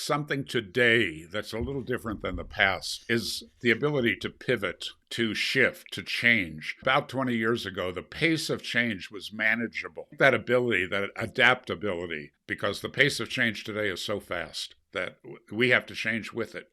something today that's a little different than the past is the ability to pivot, to shift, to change. About 20 years ago, the pace of change was manageable. That ability, that adaptability, because the pace of change today is so fast that we have to change with it.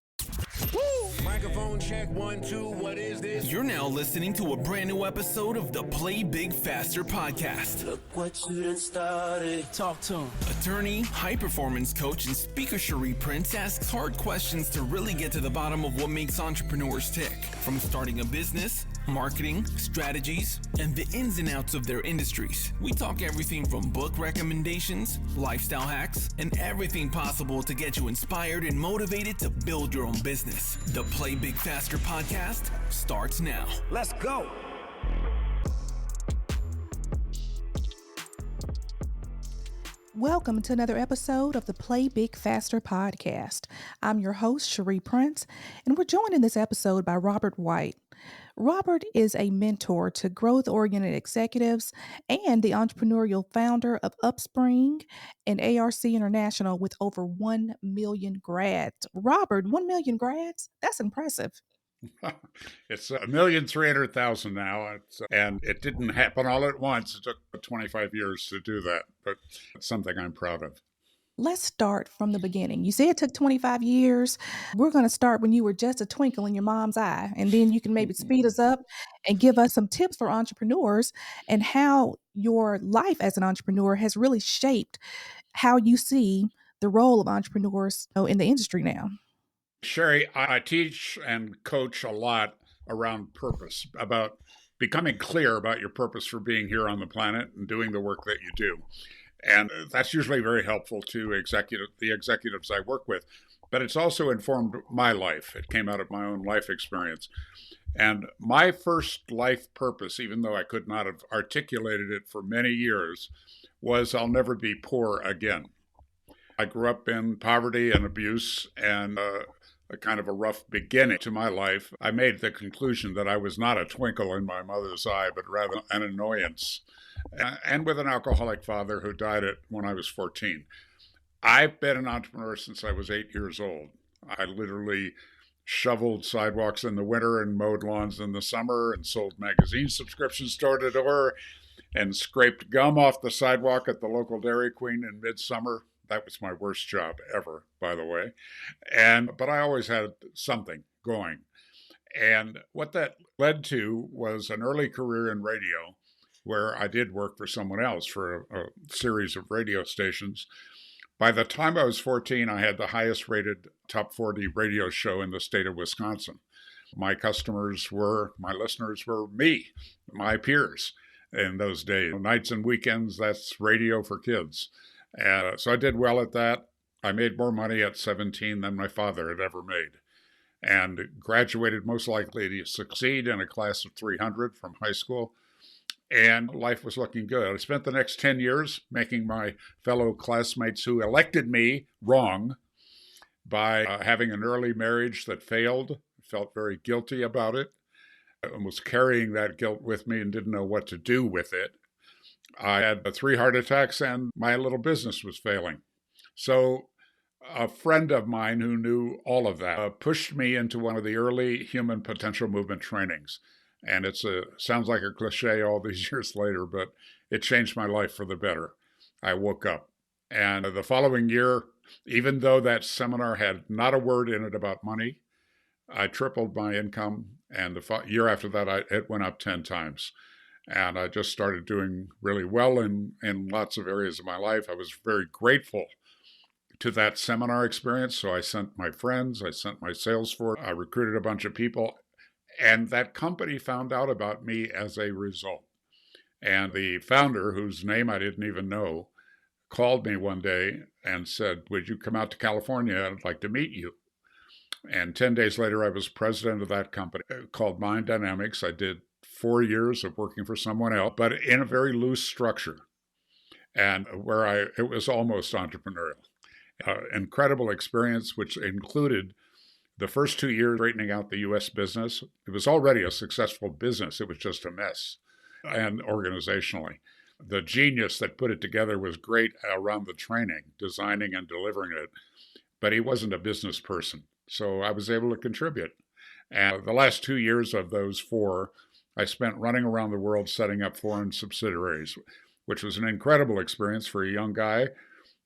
Microphone check, 1, 2, what is this? You're now listening to a brand new episode of the Play Big Faster podcast. Look what you done started. Talk to him. Attorney, high-performance coach, and speaker Scherrie Prince asks hard questions to really get to the bottom of what makes entrepreneurs tick. From starting a business, marketing, strategies, and the ins and outs of their industries. We talk everything from book recommendations, lifestyle hacks, and everything possible to get you inspired and motivated to build your own business. The Play Big Faster podcast starts now. Let's go. Welcome to another episode of the Play Big Faster podcast. I'm your host, Scherrie Prince, and we're joined in this episode by Robert White. Robert is a mentor to growth-oriented executives and the entrepreneurial founder of Upspring and ARC International with over 1 million grads. Robert, 1 million grads? That's impressive. It's 1,300,000 now, and it didn't happen all at once. It took 25 years to do that, but it's something I'm proud of. Let's start from the beginning. You say it took 25 years. We're going to start when you were just a twinkle in your mom's eye, and then you can maybe speed us up and give us some tips for entrepreneurs and how your life as an entrepreneur has really shaped how you see the role of entrepreneurs in the industry now. Sherry, I teach and coach a lot around purpose, about becoming clear about your purpose for being here on the planet and doing the work that you do. And that's usually very helpful to the executives I work with. But it's also informed my life. It came out of my own life experience. And my first life purpose, even though I could not have articulated it for many years, was I'll never be poor again. I grew up in poverty and abuse and a kind of a rough beginning to my life. I made the conclusion that I was not a twinkle in my mother's eye, but rather an annoyance. And with an alcoholic father who died when I was 14. I've been an entrepreneur since I was 8 years old. I literally shoveled sidewalks in the winter and mowed lawns in the summer and sold magazine subscriptions door to door and scraped gum off the sidewalk at the local Dairy Queen in midsummer. That was my worst job ever, by the way. But I always had something going. And what that led to was an early career in radio, where I did work for someone else for a series of radio stations. By the time I was 14, I had the highest rated top 40 radio show in the state of Wisconsin. My listeners were me, my peers in those days. Nights and weekends, that's radio for kids. So I did well at that. I made more money at 17 than my father had ever made, and graduated most likely to succeed in a class of 300 from high school. And life was looking good. I spent the next 10 years making my fellow classmates who elected me wrong by having an early marriage that failed. Felt very guilty about it. I was carrying that guilt with me and didn't know what to do with it. I had 3 heart attacks and my little business was failing. So a friend of mine who knew all of that pushed me into one of the early human potential movement trainings. And it sounds like a cliche all these years later, but it changed my life for the better. I woke up. And the following year, even though that seminar had not a word in it about money, I tripled my income. And the year after that, it went up 10 times. And I just started doing really well in lots of areas of my life. I was very grateful to that seminar experience. So I sent my friends, I sent my sales force, I recruited a bunch of people. And that company found out about me as a result. And the founder, whose name I didn't even know, called me one day and said, "Would you come out to California? I'd like to meet you." And 10 days later, I was president of that company called Mind Dynamics. I did 4 years of working for someone else, but in a very loose structure, and where it was almost entrepreneurial. Incredible experience, which included the first 2 years straightening out the U.S. business. It was already a successful business. It was just a mess, and organizationally. The genius that put it together was great around the training, designing and delivering it. but he wasn't a business person. So I was able to contribute. And the last 2 years of those 4, I spent running around the world setting up foreign subsidiaries, which was an incredible experience for a young guy.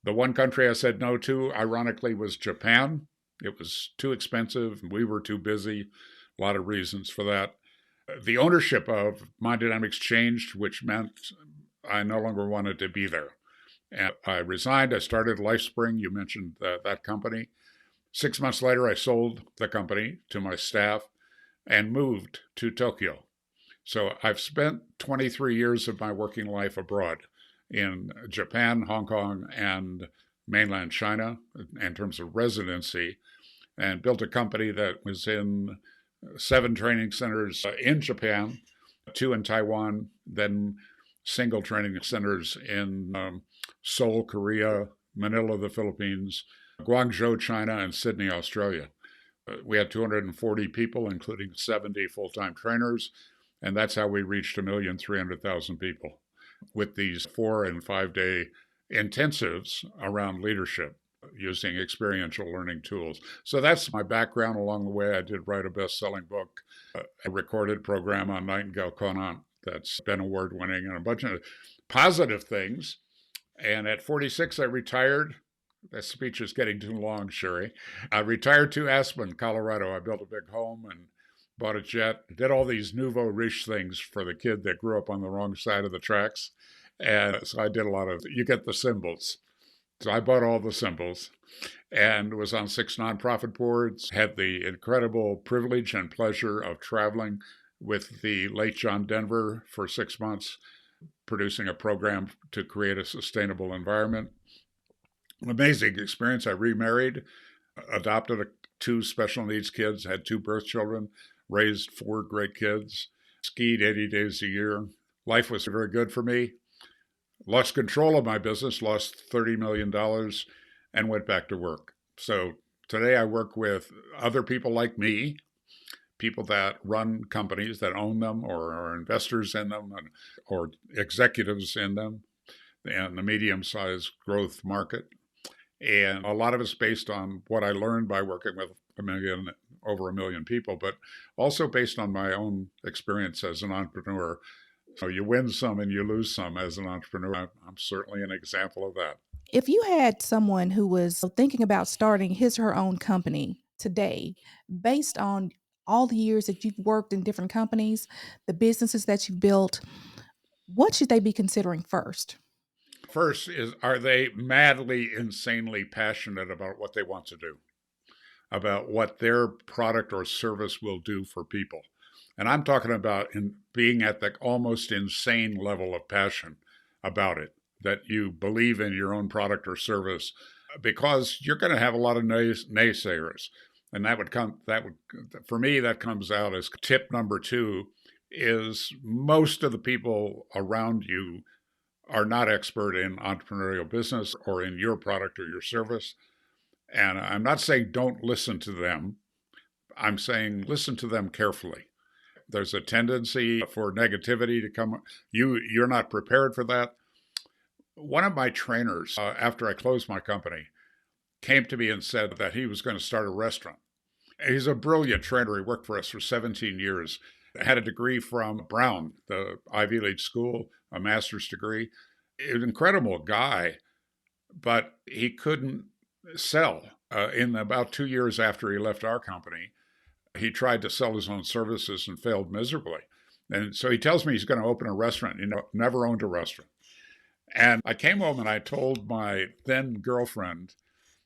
The one country I said no to, ironically, was Japan. It was too expensive. We were too busy. A lot of reasons for that. The ownership of Mind Dynamics changed, which meant I no longer wanted to be there. And I resigned. I started LifeSpring. You mentioned that company. 6 months later, I sold the company to my staff and moved to Tokyo. So I've spent 23 years of my working life abroad in Japan, Hong Kong, and mainland China in terms of residency, and built a company that was in 7 training centers in Japan, 2 in Taiwan, then single training centers in Seoul, Korea, Manila, the Philippines, Guangzhou, China, and Sydney, Australia. We had 240 people, including 70 full-time trainers, and that's how we reached 1,300,000 people with these 4 and 5 day intensives around leadership using experiential learning tools. So that's my background. Along the way, I did write a best-selling book, a recorded program on Nightingale Conant that's been award-winning, and a bunch of positive things. And at 46, I retired. That speech is getting too long, Scherrie. I retired to Aspen, Colorado. I built a big home and bought a jet, did all these nouveau riche things for the kid that grew up on the wrong side of the tracks. And so I did a lot of, you get the symbols. So I bought all the symbols and was on 6 nonprofit boards, had the incredible privilege and pleasure of traveling with the late John Denver for 6 months, producing a program to create a sustainable environment. An amazing experience. I remarried, adopted 2 special needs kids, had 2 birth children, raised 4 great kids, skied 80 days a year. Life was very good for me. Lost control of my business, lost $30 million, and went back to work. So today I work with other people like me, people that run companies that own them or are investors in them or executives in them in the medium-sized growth market. And a lot of it's based on what I learned by working with over a million people, but also based on my own experience as an entrepreneur. So you win some and you lose some as an entrepreneur. I'm certainly an example of that. If you had someone who was thinking about starting his or her own company today, based on all the years that you've worked in different companies, the businesses that you've built, what should they be considering first? First is, are they madly, insanely passionate about what they want to do, about what their product or service will do for people? And I'm talking about being at the almost insane level of passion about it, that you believe in your own product or service, because you're going to have a lot of naysayers. And for me, that comes out as tip number 2 is most of the people around you are not expert in entrepreneurial business or in your product or your service. And I'm not saying don't listen to them. I'm saying listen to them carefully. There's a tendency for negativity to come. You're not prepared for that. One of my trainers, after I closed my company, came to me and said that he was going to start a restaurant. He's a brilliant trainer. He worked for us for 17 years. Had a degree from Brown, the Ivy League school, a master's degree. He was an incredible guy, but he couldn't sell. In about 2 years after he left our company, he tried to sell his own services and failed miserably. And so he tells me he's going to open a restaurant. Never owned a restaurant. And I came home and I told my then girlfriend,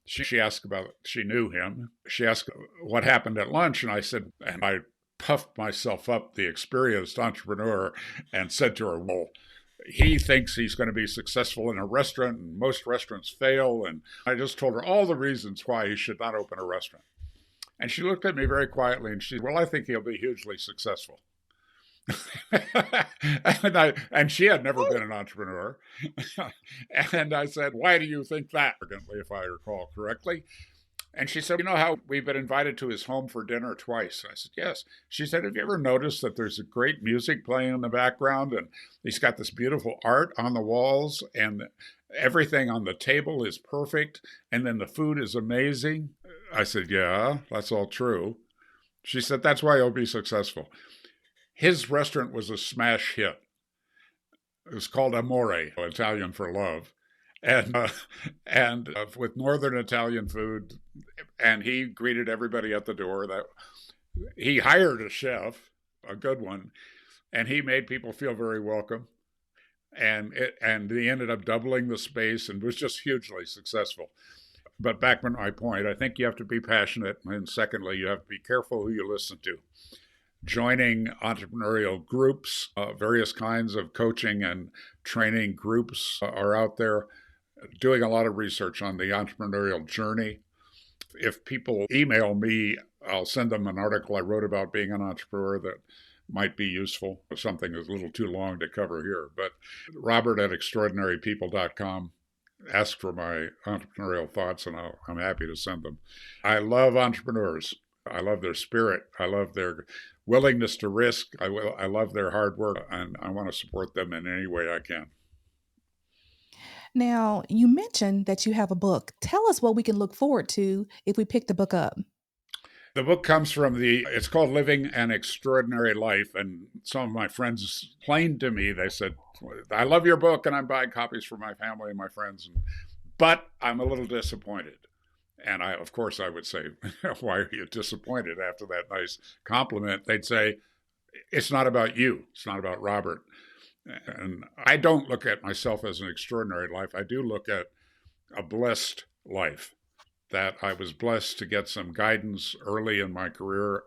she asked she knew him. She asked what happened at lunch. And I said, and I puffed myself up, the experienced entrepreneur, and said to her, well, he thinks he's going to be successful in a restaurant, and most restaurants fail. And I just told her all the reasons why he should not open a restaurant. And she looked at me very quietly and she said, well, I think he'll be hugely successful. and she had never been an entrepreneur. And I said, why do you think that? If I recall correctly. And she said, you know how we've been invited to his home for dinner twice? I said, yes. She said, have you ever noticed that there's a great music playing in the background and he's got this beautiful art on the walls and everything on the table is perfect and then the food is amazing? I said, yeah, that's all true. She said, that's why he'll be successful. His restaurant was a smash hit. It was called Amore, Italian for love. And with Northern Italian food, and he greeted everybody at the door. That he hired a chef, a good one, and he made people feel very welcome. And he ended up doubling the space and was just hugely successful. But back to my point, I think you have to be passionate, and secondly, you have to be careful who you listen to. Joining entrepreneurial groups, various kinds of coaching and training groups are out there. Doing a lot of research on the entrepreneurial journey. If people email me, I'll send them an article I wrote about being an entrepreneur that might be useful. Something that's a little too long to cover here. But robert@extraordinarypeople.com. Ask for my entrepreneurial thoughts, and I'm happy to send them. I love entrepreneurs. I love their spirit. I love their willingness to risk. I love their hard work, and I want to support them in any way I can. Now, you mentioned that you have a book. Tell us what we can look forward to if we pick the book up. The book comes from it's called Living an Extraordinary Life. And some of my friends complained to me. They said, I love your book and I'm buying copies for my family and my friends. But I'm a little disappointed. And of course, I would say, why are you disappointed after that nice compliment? They'd say, it's not about you. It's not about Robert. And I don't look at myself as an extraordinary life. I do look at a blessed life, that I was blessed to get some guidance early in my career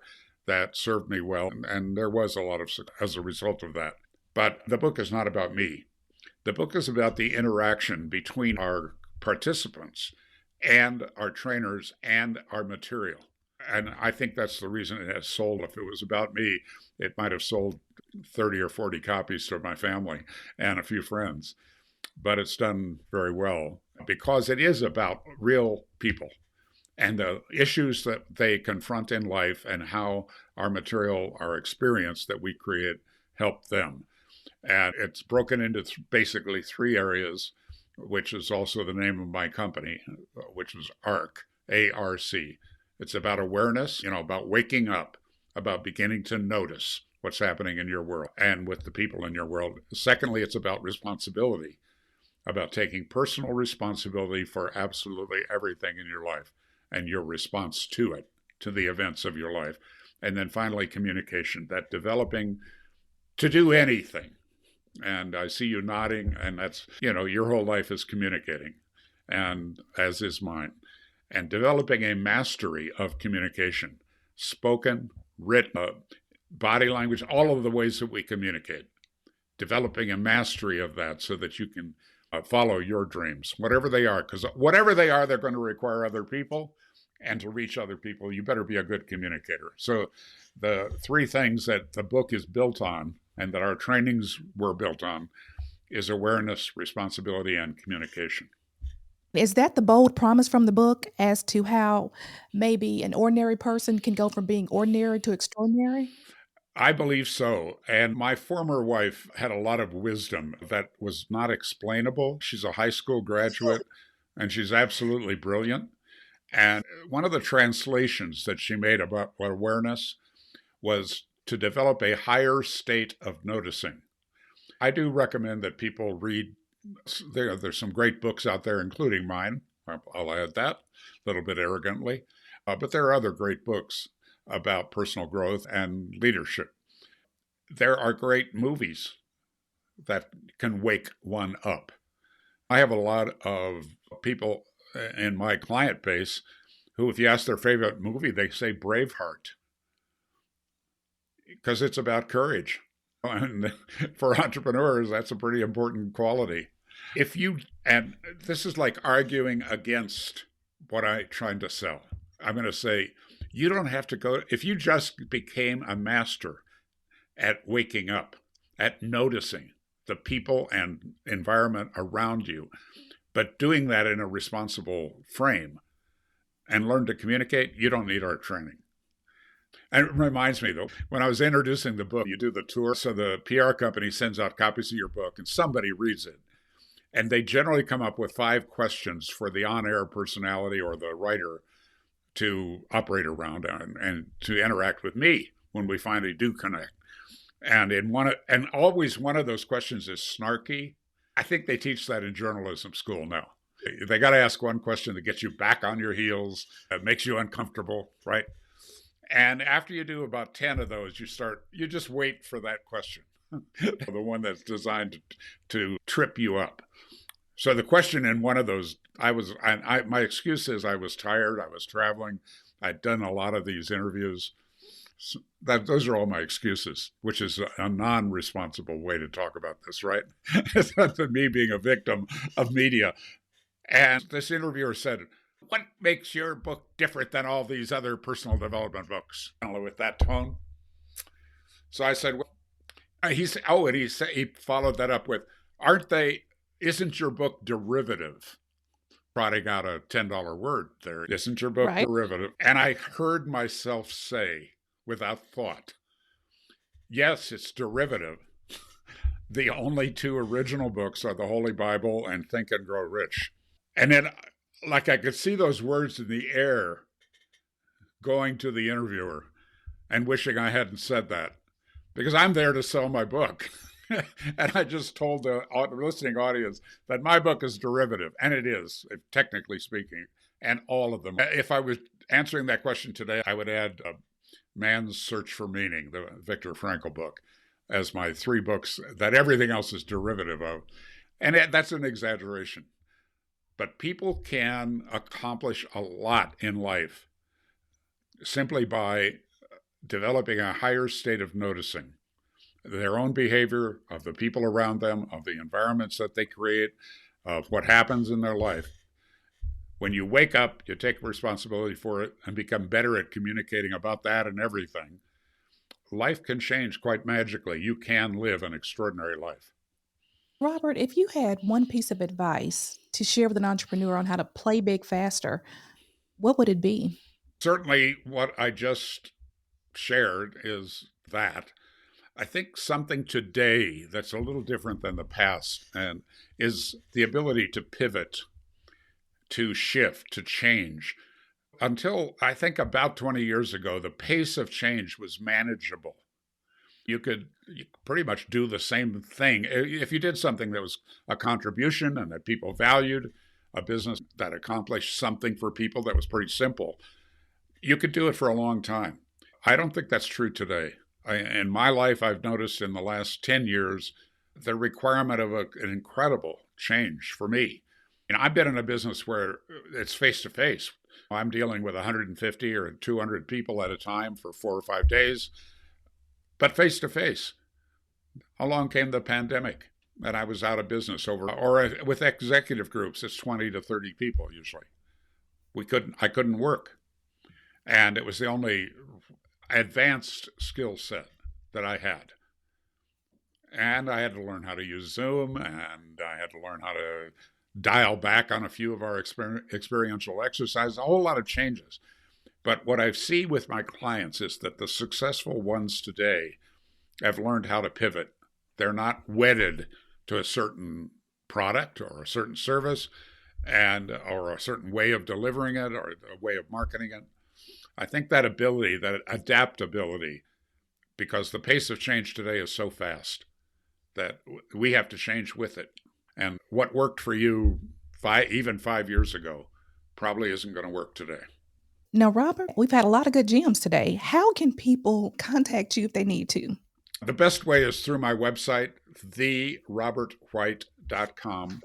that served me well. And there was a lot of success as a result of that. But the book is not about me. The book is about the interaction between our participants and our trainers and our material. And I think that's the reason it has sold. If it was about me, it might have sold 30 or 40 copies to my family and a few friends. But it's done very well because it is about real people and the issues that they confront in life and how our material, our experience that we create, help them. And it's broken into basically three areas, which is also the name of my company, which is ARC, A-R-C. It's about awareness, about waking up, about beginning to notice what's happening in your world and with the people in your world. Secondly, it's about responsibility, about taking personal responsibility for absolutely everything in your life and your response to it, to the events of your life. And then finally, communication, that developing to do anything. And I see you nodding, and that's, your whole life is communicating, and as is mine. And developing a mastery of communication, spoken, written, body language, all of the ways that we communicate. Developing a mastery of that so that you can follow your dreams, whatever they are, because whatever they are, they're going to require other people. And to reach other people, you better be a good communicator. So the three things that the book is built on and that our trainings were built on is awareness, responsibility, and communication. Is that the bold promise from the book as to how maybe an ordinary person can go from being ordinary to extraordinary? I believe so. And my former wife had a lot of wisdom that was not explainable. She's a high school graduate and she's absolutely brilliant. And one of the translations that she made about awareness was to develop a higher state of noticing. I do recommend that people read. There's some great books out there, including mine. I'll add that a little bit arrogantly. But there are other great books about personal growth and leadership. There are great movies that can wake one up. I have a lot of people in my client base who, if you ask their favorite movie, they say Braveheart, because it's about courage. And for entrepreneurs, that's a pretty important quality. And this is like arguing against what I'm trying to sell. I'm going to say, you don't have to go, if you just became a master at waking up, at noticing the people and environment around you, but doing that in a responsible frame, and learn to communicate, you don't need our training. And it reminds me, though, when I was introducing the book, you do the tour. So the PR company sends out copies of your book and somebody reads it. And they generally come up with 5 questions for the on-air personality or the writer to operate around and to interact with me when we finally do connect. And always one of those questions is snarky. I think they teach that in journalism school now. They got to ask one question that gets you back on your heels, that makes you uncomfortable, right? And after you do about 10 of those, you just wait for that question, the one that's designed to trip you up. So the question in one of those, my excuse is I was tired, I was traveling, I'd done a lot of these interviews. So those are all my excuses, which is a non-responsible way to talk about this, right? It's not me being a victim of media. And this interviewer said, "What makes your book different than all these other personal development books?" With that tone. So I said, he followed that up with, isn't your book derivative? Prodding out a $10 word there. Isn't your book derivative? And I heard myself say, without thought, yes, it's derivative. The only 2 original books are the Holy Bible and Think and Grow Rich. And then, like, I could see those words in the air going to the interviewer and wishing I hadn't said that, because I'm there to sell my book. And I just told the listening audience that my book is derivative, and it is, technically speaking, and all of them. If I was answering that question today, I would add Man's Search for Meaning, the Viktor Frankl book, as my 3 books that everything else is derivative of. And that's an exaggeration. But people can accomplish a lot in life simply by developing a higher state of noticing their own behavior, of the people around them, of the environments that they create, of what happens in their life. When you wake up, you take responsibility for it and become better at communicating about that and everything. Life can change quite magically. You can live an extraordinary life. Robert, if you had one piece of advice to share with an entrepreneur on how to play big faster, what would it be? Certainly what I just shared is that. I think something today that's a little different than the past and is the ability to pivot, to shift, to change. Until I think about 20 years ago, the pace of change was manageable. You could pretty much do the same thing. If you did something that was a contribution and that people valued, a business that accomplished something for people that was pretty simple, you could do it for a long time. I don't think that's true today. In my life, I've noticed in the last 10 years, the requirement of an incredible change for me. I've been in a business where it's face-to-face. I'm dealing with 150 or 200 people at a time for 4 or 5 days, but face-to-face. Along came the pandemic, and I was out of business or with executive groups, it's 20 to 30 people usually. I couldn't work. And it was the only advanced skill set that I had. And I had to learn how to use Zoom, and I had to learn how to dial back on a few of our experiential exercises, a whole lot of changes. But what I see with my clients is that the successful ones today have learned how to pivot. They're not wedded to a certain product or a certain service or a certain way of delivering it or a way of marketing it. I think that ability, that adaptability, because the pace of change today is so fast that we have to change with it. And what worked for you even 5 years ago probably isn't going to work today. Now, Robert, we've had a lot of good gems today. How can people contact you if they need to? The best way is through my website, therobertwhite.com.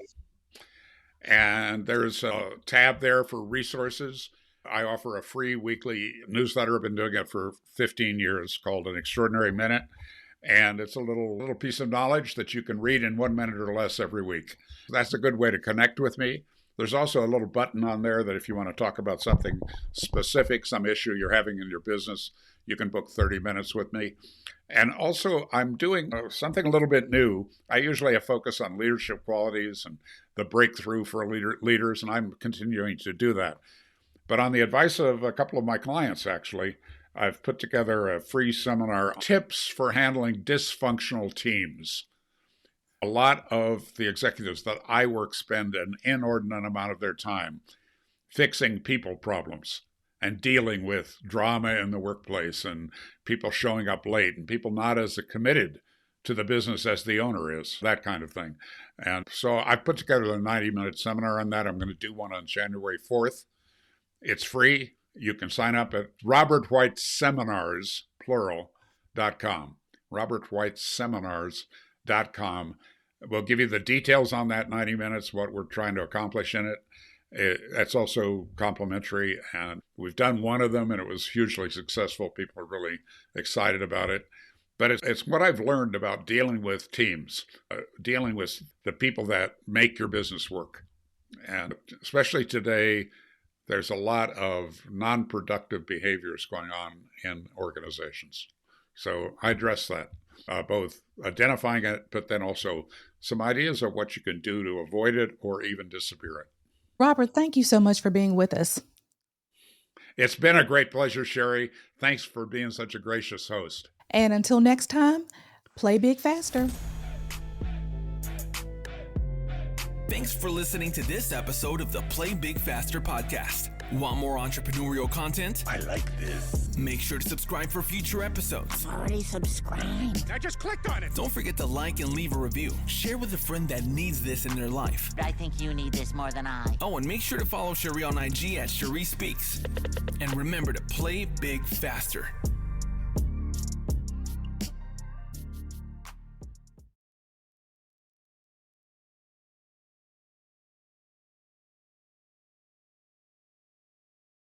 And there's a tab there for resources. I offer a free weekly newsletter. I've been doing it for 15 years called An Extraordinary Minute. And it's a little piece of knowledge that you can read in 1 minute or less every week. That's a good way to connect with me. There's also a little button on there that if you want to talk about something specific, some issue you're having in your business, you can book 30 minutes with me. And also, I'm doing something a little bit new. I usually have focus on leadership qualities and the breakthrough for leaders, and I'm continuing to do that. But on the advice of a couple of my clients, actually, I've put together a free seminar, Tips for Handling Dysfunctional Teams. A lot of the executives that I work spend an inordinate amount of their time fixing people problems and dealing with drama in the workplace and people showing up late and people not as committed to the business as the owner is, that kind of thing. And so I put together a 90-minute seminar on that. I'm going to do one on January 4th. It's free. You can sign up at robertwhiteseminars, plural.com. robertwhiteseminars.com. We'll give you the details on that 90 minutes, what we're trying to accomplish in it. It's also complimentary, and we've done one of them, and it was hugely successful. People are really excited about it. But it's what I've learned about dealing with teams, dealing with the people that make your business work. And especially today, there's a lot of non-productive behaviors going on in organizations. So I address that, both identifying it, but then also some ideas of what you can do to avoid it or even disappear it. Robert, thank you so much for being with us. It's been a great pleasure, Scherrie. Thanks for being such a gracious host. And until next time, play big faster. Thanks for listening to this episode of the Play Big Faster podcast. Want more entrepreneurial content? I like this. Make sure to subscribe for future episodes. Already subscribed. I just clicked on it. Don't forget to like and leave a review. Share with a friend that needs this in their life. I think you need this more than I. Oh, and make sure to follow Scherrie on IG at Scherrie Speaks. And remember to play big faster.